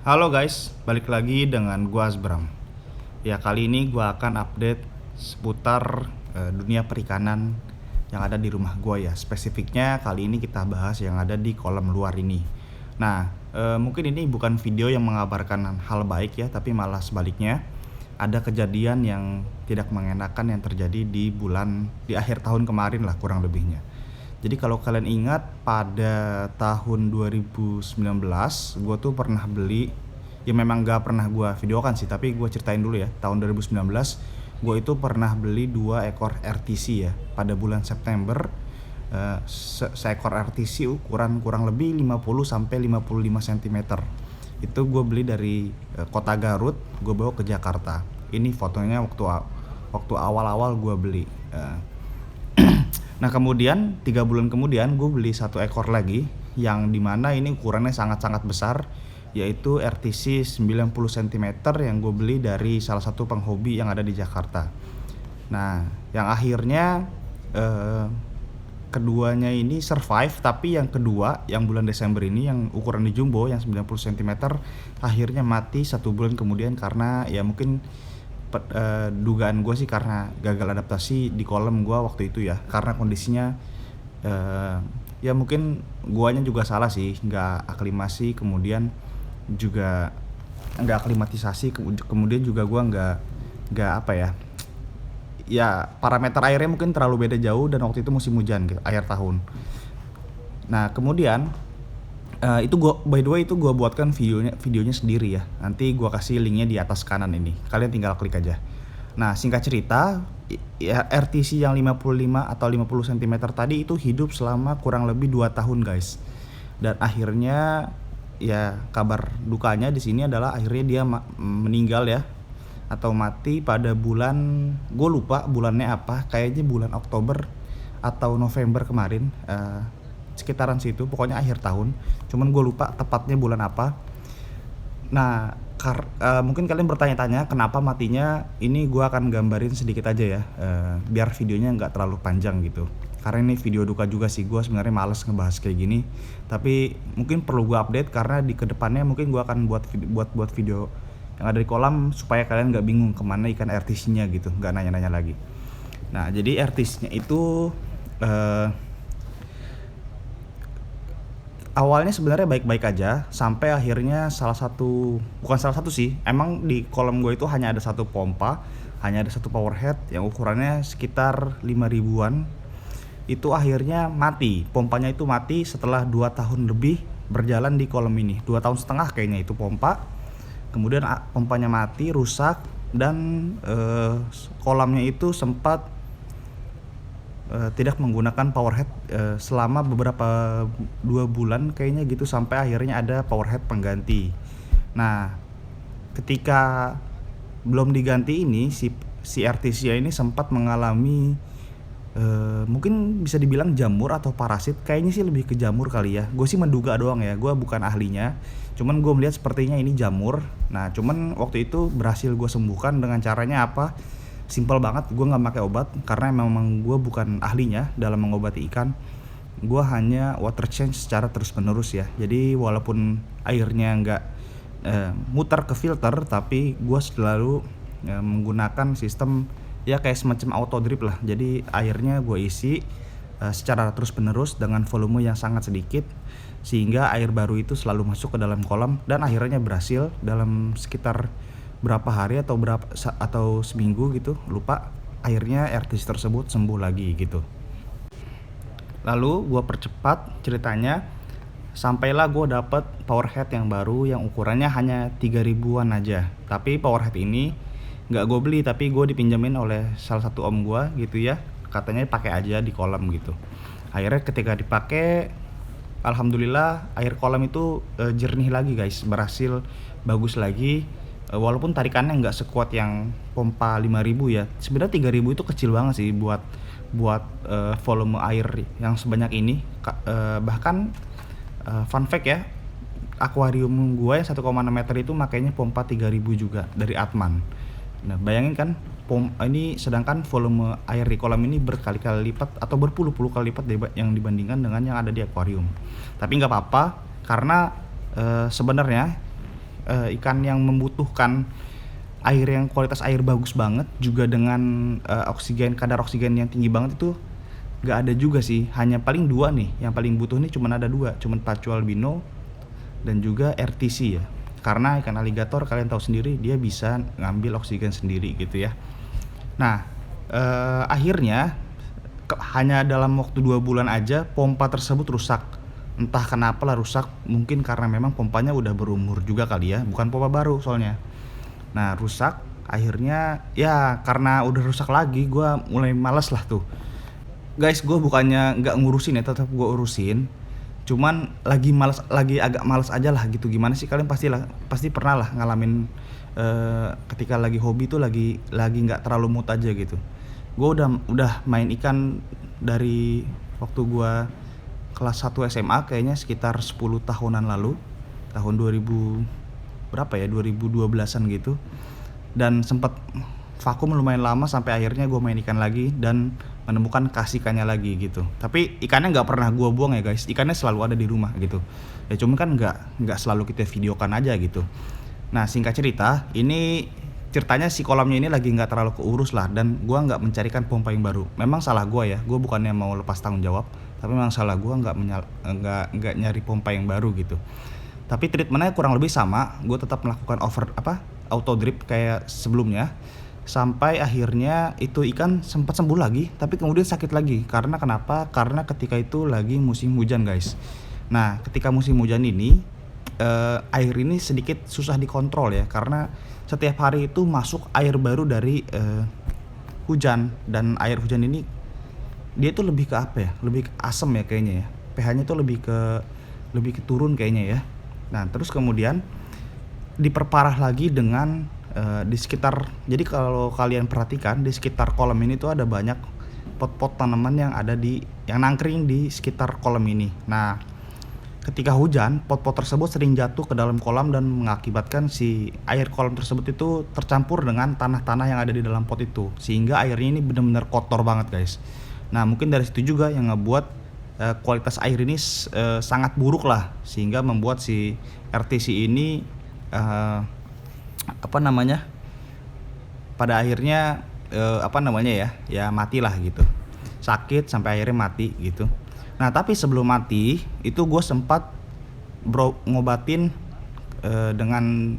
Halo guys, balik lagi dengan gua Asbram. Ya, kali ini gua akan update seputar dunia perikanan yang ada di rumah gua ya. Spesifiknya kali ini kita bahas yang ada di kolam luar ini. Nah, mungkin ini bukan video yang mengabarkan hal baik ya, tapi malah sebaliknya. Ada kejadian yang tidak mengenakan yang terjadi di akhir tahun kemarin lah kurang lebihnya. Jadi kalau kalian ingat pada tahun 2019 gue tuh pernah beli, ya memang gak pernah gue videokan sih, tapi gue ceritain dulu ya. Tahun 2019 gue itu pernah beli 2 ekor RTC ya pada bulan September. Seekor RTC ukuran kurang lebih 50-55 cm. Itu gue beli dari kota Garut, gue bawa ke Jakarta. Ini fotonya waktu awal-awal gue beli. Nah kemudian 3 bulan kemudian gue beli 1 ekor lagi yang dimana ini ukurannya sangat-sangat besar, yaitu RTC 90 cm yang gue beli dari salah satu penghobi yang ada di Jakarta. Nah yang akhirnya keduanya ini survive, tapi yang kedua yang bulan Desember ini yang ukuran di jumbo yang 90 cm akhirnya mati 1 bulan kemudian karena ya mungkin dugaan gue sih karena gagal adaptasi di kolam gue waktu itu ya, karena kondisinya ya mungkin guanya juga salah sih, nggak aklimasi, kemudian juga nggak aklimatisasi, kemudian juga gua nggak apa ya parameter airnya mungkin terlalu beda jauh, dan waktu itu musim hujan gitu, akhir tahun. Nah kemudian itu gua, by the way, itu gua buatkan videonya sendiri ya. Nanti gua kasih linknya di atas kanan ini. Kalian tinggal klik aja. Nah, singkat cerita, ya RTC yang 55 atau 50 cm tadi itu hidup selama kurang lebih 2 tahun, guys. Dan akhirnya ya kabar dukanya di sini adalah akhirnya dia meninggal ya, atau mati pada bulan, gue lupa bulannya apa, kayaknya bulan Oktober atau November kemarin, sekitaran situ, pokoknya akhir tahun, cuman gue lupa tepatnya bulan apa. Nah mungkin kalian bertanya-tanya kenapa matinya. Ini gue akan gambarin sedikit aja ya, biar videonya nggak terlalu panjang gitu, karena ini video duka juga sih. Gue sebenarnya males ngebahas kayak gini, tapi mungkin perlu gue update karena di kedepannya mungkin gue akan buat video yang ada di kolam supaya kalian nggak bingung kemana ikan RTC-nya gitu, nggak nanya-nanya lagi. Nah jadi RTC-nya itu awalnya sebenarnya baik-baik aja, sampai akhirnya bukan salah satu sih, emang di kolam gue itu hanya ada 1 pompa, hanya ada 1 powerhead yang ukurannya sekitar 5 ribuan. Itu akhirnya mati, pompanya itu mati setelah 2 tahun lebih berjalan di kolam ini, 2 tahun setengah kayaknya itu pompa. Kemudian pompanya mati, rusak, dan kolamnya itu sempat tidak menggunakan powerhead selama beberapa 2 bulan kayaknya gitu, sampai akhirnya ada powerhead pengganti. Nah ketika belum diganti ini, si RTC ini sempat mengalami mungkin bisa dibilang jamur atau parasit. Kayaknya sih lebih ke jamur kali ya, gue sih menduga doang ya, gue bukan ahlinya, cuman gue melihat sepertinya ini jamur. Nah cuman waktu itu berhasil gue sembuhkan dengan caranya apa, simpel banget. Gue nggak pakai obat karena memang gue bukan ahlinya dalam mengobati ikan. Gue hanya water change secara terus menerus ya, jadi walaupun airnya nggak muter ke filter, tapi gue selalu menggunakan sistem ya kayak semacam auto drip lah. Jadi airnya gue isi secara terus menerus dengan volume yang sangat sedikit, sehingga air baru itu selalu masuk ke dalam kolam. Dan akhirnya berhasil dalam sekitar berapa hari atau seminggu gitu, lupa, akhirnya RTC tersebut sembuh lagi gitu. Lalu gue percepat ceritanya, sampailah gue dapet powerhead yang baru yang ukurannya hanya 3 ribuan aja. Tapi powerhead ini nggak gue beli, tapi gue dipinjemin oleh salah satu om gue gitu ya, katanya pakai aja di kolam gitu. Akhirnya ketika dipakai, alhamdulillah air kolam itu jernih lagi guys, berhasil bagus lagi. Walaupun tarikannya nggak sekuat yang pompa 5000 ya, sebenarnya 3000 itu kecil banget sih buat volume air yang sebanyak ini. Bahkan fun fact ya, akuarium gue yang 1,6 meter itu makanya pompa 3000 juga dari Atman. Nah bayangin kan, ini sedangkan volume air di kolam ini berkali-kali lipat atau berpuluh-puluh kali lipat yang dibandingkan dengan yang ada di akuarium. Tapi nggak apa-apa, karena sebenarnya ikan yang membutuhkan air yang kualitas air bagus banget juga dengan kadar oksigen yang tinggi banget itu nggak ada juga sih. Hanya paling dua nih yang paling butuh nih, cuman ada dua, cuman pacu albino dan juga RTC ya. Karena ikan aligator kalian tahu sendiri dia bisa ngambil oksigen sendiri gitu ya. Nah, akhirnya hanya dalam waktu 2 bulan aja pompa tersebut rusak. Entah kenapa lah rusak, mungkin karena memang pompanya udah berumur juga kali ya, bukan pompa baru soalnya. Nah, rusak, akhirnya ya karena udah rusak lagi gue mulai males lah tuh. Guys, gue bukannya nggak ngurusin ya, tetap gue urusin. Cuman lagi agak males aja lah gitu. Gimana sih, kalian pasti pernah lah ngalamin ketika lagi hobi tuh lagi nggak terlalu mood aja gitu. Gue udah main ikan dari waktu gue kelas 1 SMA kayaknya sekitar 10 tahunan lalu, tahun 2000 berapa ya, 2012-an gitu. Dan sempat vakum lumayan lama sampai akhirnya gue main ikan lagi dan menemukan kasih ikannya lagi gitu. Tapi ikannya nggak pernah gue buang ya guys, ikannya selalu ada di rumah gitu. Ya cuman kan nggak selalu kita videokan aja gitu. Nah, singkat cerita, ini ceritanya si kolamnya ini lagi nggak terlalu keurus lah, dan gue nggak mencarikan pompa yang baru. Memang salah gue ya, gue bukannya mau lepas tanggung jawab, tapi memang salah gue nggak nyari pompa yang baru gitu. Tapi treatmentnya kurang lebih sama, gue tetap melakukan auto drip kayak sebelumnya, sampai akhirnya itu ikan sempat sembuh lagi, tapi kemudian sakit lagi. Karena kenapa? Karena ketika itu lagi musim hujan guys. Nah, ketika musim hujan ini air ini sedikit susah dikontrol ya, karena setiap hari itu masuk air baru dari hujan, dan air hujan ini dia tuh lebih ke apa ya, lebih ke asam ya kayaknya ya, pH-nya tuh lebih ke turun kayaknya ya. Nah, terus kemudian diperparah lagi dengan di sekitar, jadi kalau kalian perhatikan di sekitar kolam ini tuh ada banyak pot-pot tanaman yang nangkring di sekitar kolam ini. Nah, ketika hujan, pot-pot tersebut sering jatuh ke dalam kolam dan mengakibatkan si air kolam tersebut itu tercampur dengan tanah-tanah yang ada di dalam pot itu, sehingga airnya ini benar-benar kotor banget guys. Nah, mungkin dari situ juga yang ngebuat kualitas air ini sangat buruk lah, sehingga membuat si RTC ini pada akhirnya ya matilah gitu, sakit sampai akhirnya mati gitu. Nah, tapi sebelum mati itu gue sempat ngobatin dengan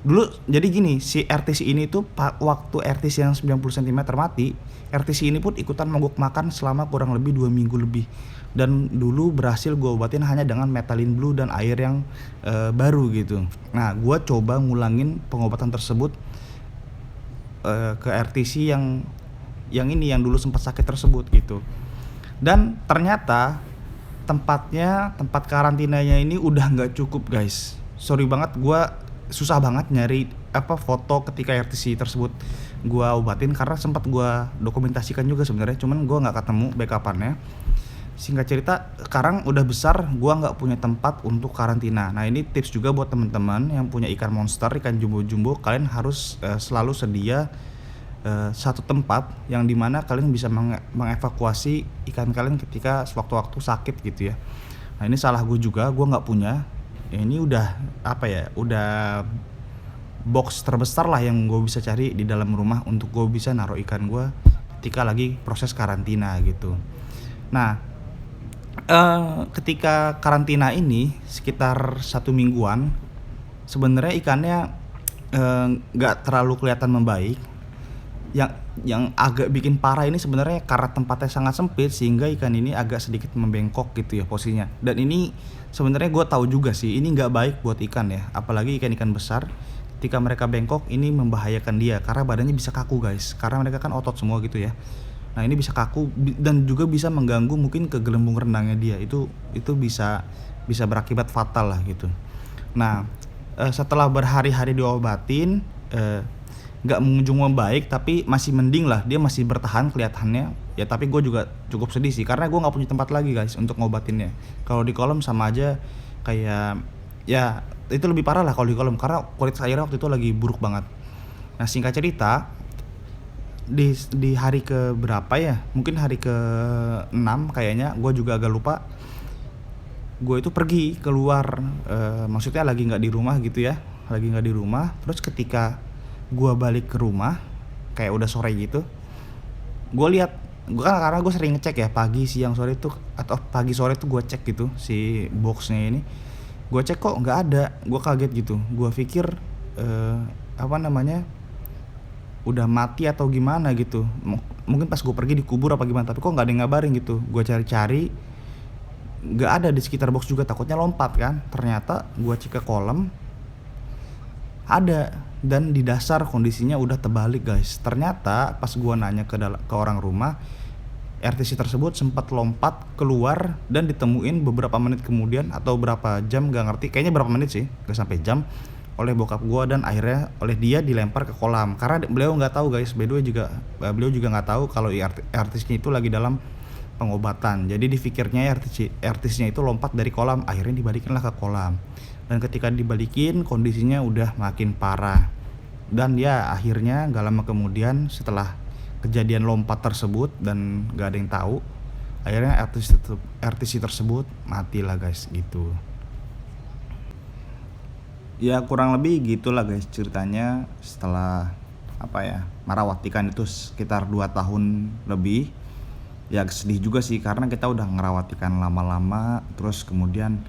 dulu. Jadi gini, si RTC ini tuh waktu RTC yang 90 cm mati, RTC ini pun ikutan mogok makan selama kurang lebih 2 minggu lebih. Dan dulu berhasil gue obatin hanya dengan Methalin Blue dan air yang baru gitu. Nah, gue coba ngulangin pengobatan tersebut ke RTC yang dulu sempat sakit tersebut gitu. Dan ternyata tempat karantinanya ini udah nggak cukup guys. Sorry banget, gue susah banget nyari foto ketika RTC tersebut gue obatin, karena sempat gue dokumentasikan juga sebenarnya, cuman gue nggak ketemu backupannya. Singkat cerita, sekarang udah besar, gue nggak punya tempat untuk karantina. Nah, ini tips juga buat teman-teman yang punya ikan monster, ikan jumbo-jumbo. Kalian harus selalu sedia satu tempat yang dimana kalian bisa mengevakuasi ikan kalian ketika sewaktu-waktu sakit gitu ya. Nah, ini salah gue juga, gue nggak punya. Ini udah udah box terbesar lah yang gue bisa cari di dalam rumah untuk gue bisa naruh ikan gue ketika lagi proses karantina gitu. Nah, ketika karantina ini sekitar 1 mingguan, sebenarnya ikannya nggak terlalu kelihatan membaik. Yang agak bikin parah ini sebenarnya karena tempatnya sangat sempit, sehingga ikan ini agak sedikit membengkok gitu ya posisinya. Dan ini sebenarnya gue tahu juga sih, ini nggak baik buat ikan ya, apalagi ikan-ikan besar. Ketika mereka bengkok ini membahayakan dia, karena badannya bisa kaku guys, karena mereka kan otot semua gitu ya. Nah, ini bisa kaku dan juga bisa mengganggu mungkin ke gelembung renangnya dia. Itu bisa berakibat fatal lah gitu. Nah, setelah berhari-hari diobatin, nggak mengunjung membaik, tapi masih mending lah, dia masih bertahan kelihatannya ya. Tapi gue juga cukup sedih sih, karena gue nggak punya tempat lagi guys untuk ngobatinnya. Kalau di kolam sama aja kayak ya, itu lebih parah lah kalau di kolam, karena kualitas airnya waktu itu lagi buruk banget. Nah, singkat cerita, di hari ke berapa ya, mungkin hari ke 6 kayaknya, gue juga agak lupa. Gue itu pergi keluar, maksudnya lagi nggak di rumah gitu ya, lagi nggak di rumah. Terus ketika gue balik ke rumah kayak udah sore gitu, gue lihat, gue kan karena gue sering ngecek ya pagi siang sore itu, atau pagi sore tuh gue cek gitu si boxnya ini. Gue cek kok nggak ada, gue kaget gitu. Gue pikir eh, apa namanya udah mati atau gimana gitu. Mungkin pas gue pergi dikubur apa gimana, tapi kok nggak ada yang ngabarin gitu. Gue cari-cari nggak ada di sekitar box juga, takutnya lompat kan. Ternyata gue cek ke kolam, ada, dan di dasar kondisinya udah terbalik guys. Ternyata pas gue nanya ke orang rumah, RTC tersebut sempat lompat keluar dan ditemuin beberapa menit kemudian atau berapa jam gak ngerti, kayaknya berapa menit sih, gak sampai jam, oleh bokap gue, dan akhirnya oleh dia dilempar ke kolam karena beliau nggak tahu guys. By the way juga beliau juga nggak tahu kalau RTC itu lagi dalam pengobatan. Jadi dipikirnya RTC-nya itu lompat dari kolam, akhirnya dibalikinlah ke kolam. Dan ketika dibalikin kondisinya udah makin parah. Dan ya akhirnya gak lama kemudian setelah kejadian lompat tersebut dan gak ada yang tahu, akhirnya RTC tersebut mati lah guys gitu. Ya kurang lebih gitulah guys ceritanya setelah apa ya merawat ikan itu sekitar 2 tahun lebih. Ya sedih juga sih karena kita udah ngerawat ikan lama-lama, terus kemudian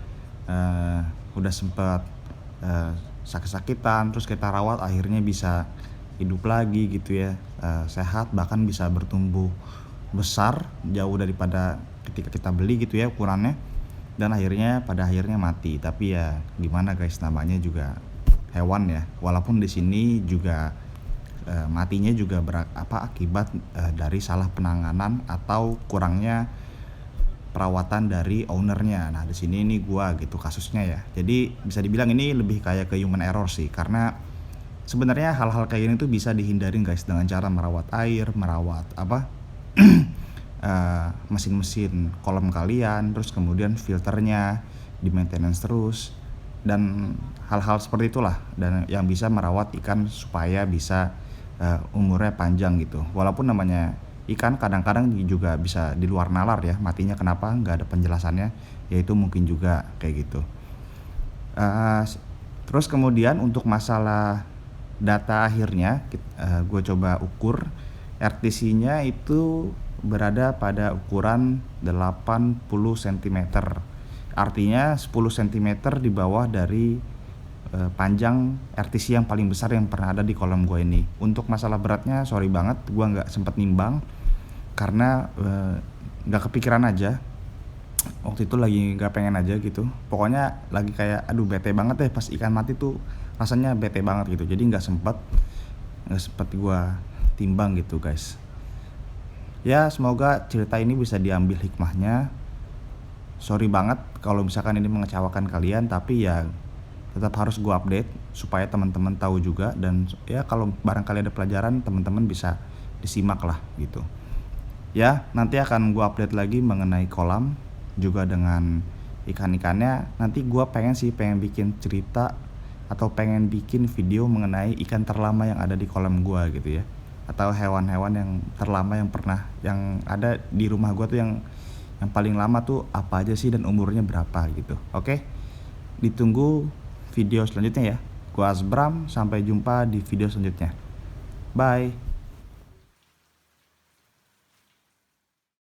udah sempet sakit-sakitan, terus kita rawat akhirnya bisa hidup lagi gitu ya, sehat, bahkan bisa bertumbuh besar jauh daripada ketika kita beli gitu ya ukurannya, dan pada akhirnya mati. Tapi ya gimana guys, namanya juga hewan ya, walaupun di sini juga matinya juga akibat dari salah penanganan atau kurangnya perawatan dari ownernya. Nah di sini ini gua gitu kasusnya ya. Jadi bisa dibilang ini lebih kayak ke human error sih, karena sebenarnya hal-hal kayak gini tuh bisa dihindarin guys dengan cara merawat air, merawat mesin-mesin kolam kalian, terus kemudian filternya di maintenance terus, dan hal-hal seperti itulah, dan yang bisa merawat ikan supaya bisa umurnya panjang gitu. Walaupun namanya ikan kadang-kadang juga bisa di luar nalar ya, matinya kenapa nggak ada penjelasannya, yaitu mungkin juga kayak gitu. Terus kemudian untuk masalah data akhirnya gue coba ukur, RTC-nya itu berada pada ukuran 80 cm, artinya 10 cm di bawah dari panjang RTC yang paling besar yang pernah ada di kolam gue ini. Untuk masalah beratnya sorry banget gue nggak sempet nimbang karena nggak kepikiran aja, waktu itu lagi nggak pengen aja gitu. Pokoknya lagi kayak aduh bete banget deh pas ikan mati tuh, rasanya bete banget gitu, jadi nggak sempet gue timbang gitu guys. Ya semoga cerita ini bisa diambil hikmahnya. Sorry banget kalau misalkan ini mengecewakan kalian, tapi ya tetap harus gue update supaya teman-teman tahu juga, dan ya kalau barangkali ada pelajaran teman-teman bisa disimak lah gitu. Ya nanti akan gue update lagi mengenai kolam juga dengan ikan-ikannya. Nanti gue pengen bikin cerita atau pengen bikin video mengenai ikan terlama yang ada di kolam gue gitu ya, atau hewan-hewan yang terlama yang ada di rumah gue tuh, yang paling lama tuh apa aja sih dan umurnya berapa gitu. Oke, ditunggu video selanjutnya ya. Gua Asbram, sampai jumpa di video selanjutnya. Bye.